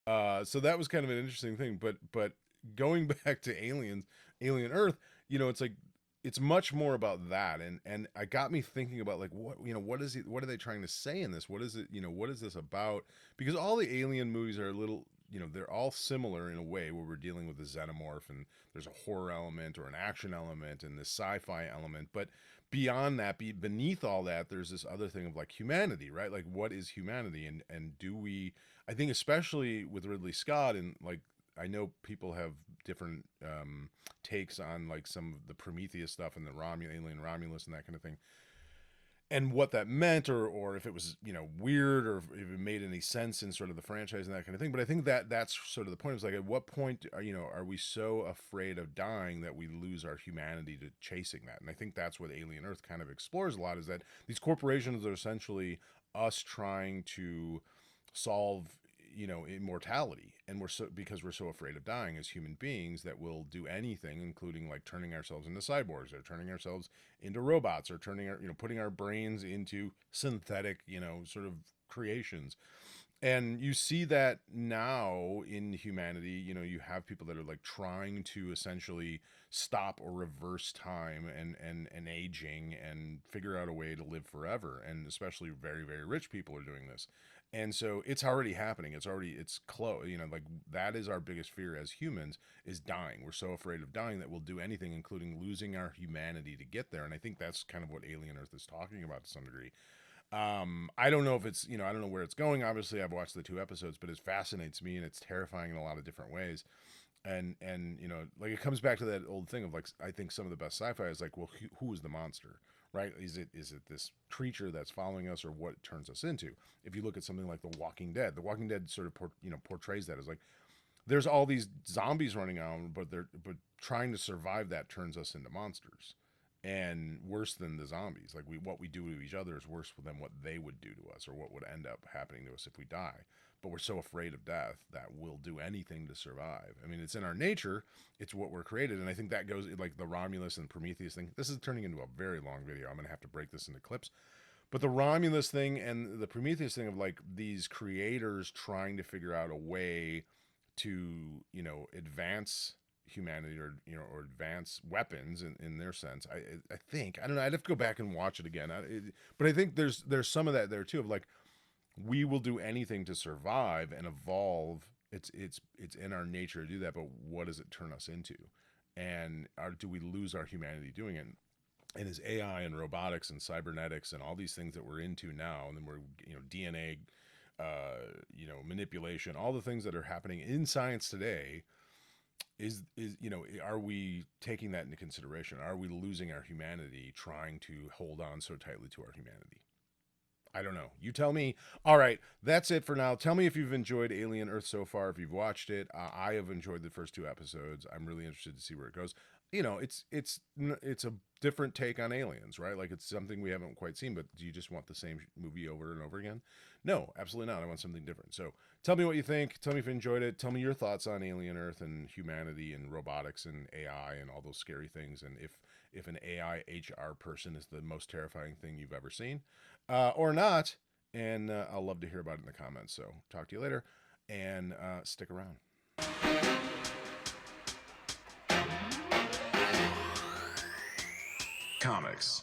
So that was kind of an interesting thing. But going back to Alien Earth, it's like it's much more about that, and it got me thinking about like what are they trying to say in this? What is it? What is this about? Because all the Alien movies are a little. They're all similar in a way where we're dealing with a xenomorph and there's a horror element or an action element and this sci-fi element. But beyond that, beneath all that, there's this other thing of like humanity, right? Like what is humanity, and do we? I think especially with Ridley Scott, and like I know people have different takes on like some of the Prometheus stuff and the Alien Romulus and that kind of thing, and what that meant, or if it was weird, or if it made any sense in sort of the franchise and that kind of thing. But I think that that's sort of the point. It's like at what point are we so afraid of dying that we lose our humanity to chasing that? And I think that's what Alien Earth kind of explores a lot, is that these corporations are essentially us trying to solve immortality, and we're so because we're so afraid of dying as human beings that we'll do anything, including like turning ourselves into cyborgs or turning ourselves into robots or turning our putting our brains into synthetic sort of creations. And you see that now in humanity. You have people that are like trying to essentially stop or reverse time and aging and figure out a way to live forever, and especially very, very rich people are doing this. And so it's already happening. It's close. Like that is our biggest fear as humans, is dying. We're so afraid of dying that we'll do anything, including losing our humanity, to get there. And I think that's kind of what Alien Earth is talking about to some degree. I don't know if it's I don't know where it's going. Obviously, I've watched the 2 episodes, but it fascinates me and it's terrifying in a lot of different ways. And like it comes back to that old thing of like, I think some of the best sci-fi is like, well, who is the monster, right? Is it this creature that's following us, or what it turns us into? If you look at something like The Walking Dead sort of portrays that as like there's all these zombies running around, but trying to survive that turns us into monsters. And worse than the zombies, like what we do to each other is worse than what they would do to us, or what would end up happening to us if we die. But we're so afraid of death that we'll do anything to survive. I mean, it's in our nature. It's what we're created. And I think that goes like the Romulus and Prometheus thing. This is turning into a very long video. I'm going to have to break this into clips. But the Romulus thing and the Prometheus thing of like these creators trying to figure out a way to advance humanity, or advance weapons in their sense. I think I don't know. I'd have to go back and watch it again. But I think there's some of that there too, of like we will do anything to survive and evolve. It's in our nature to do that. But what does it turn us into? And do we lose our humanity doing it? And as AI and robotics and cybernetics and all these things that we're into now, and then we're DNA, manipulation, all the things that are happening in science today, are we taking that into consideration? Are we losing our humanity trying to hold on so tightly to our humanity? I don't know. You tell me. All right, that's it for now. Tell me if you've enjoyed Alien Earth so far, if you've watched it. I have enjoyed the first 2 episodes. I'm really interested to see where it goes. It's a different take on aliens, right? Like it's something we haven't quite seen. But do you just want the same movie over and over again? No, absolutely not. I want something different. So tell me what you think. Tell me if you enjoyed it. Tell me your thoughts on Alien Earth and humanity and robotics and AI and all those scary things. And if an AI HR person is the most terrifying thing you've ever seen, or not. And I'll love to hear about it in the comments. So talk to you later, and stick around. Comics.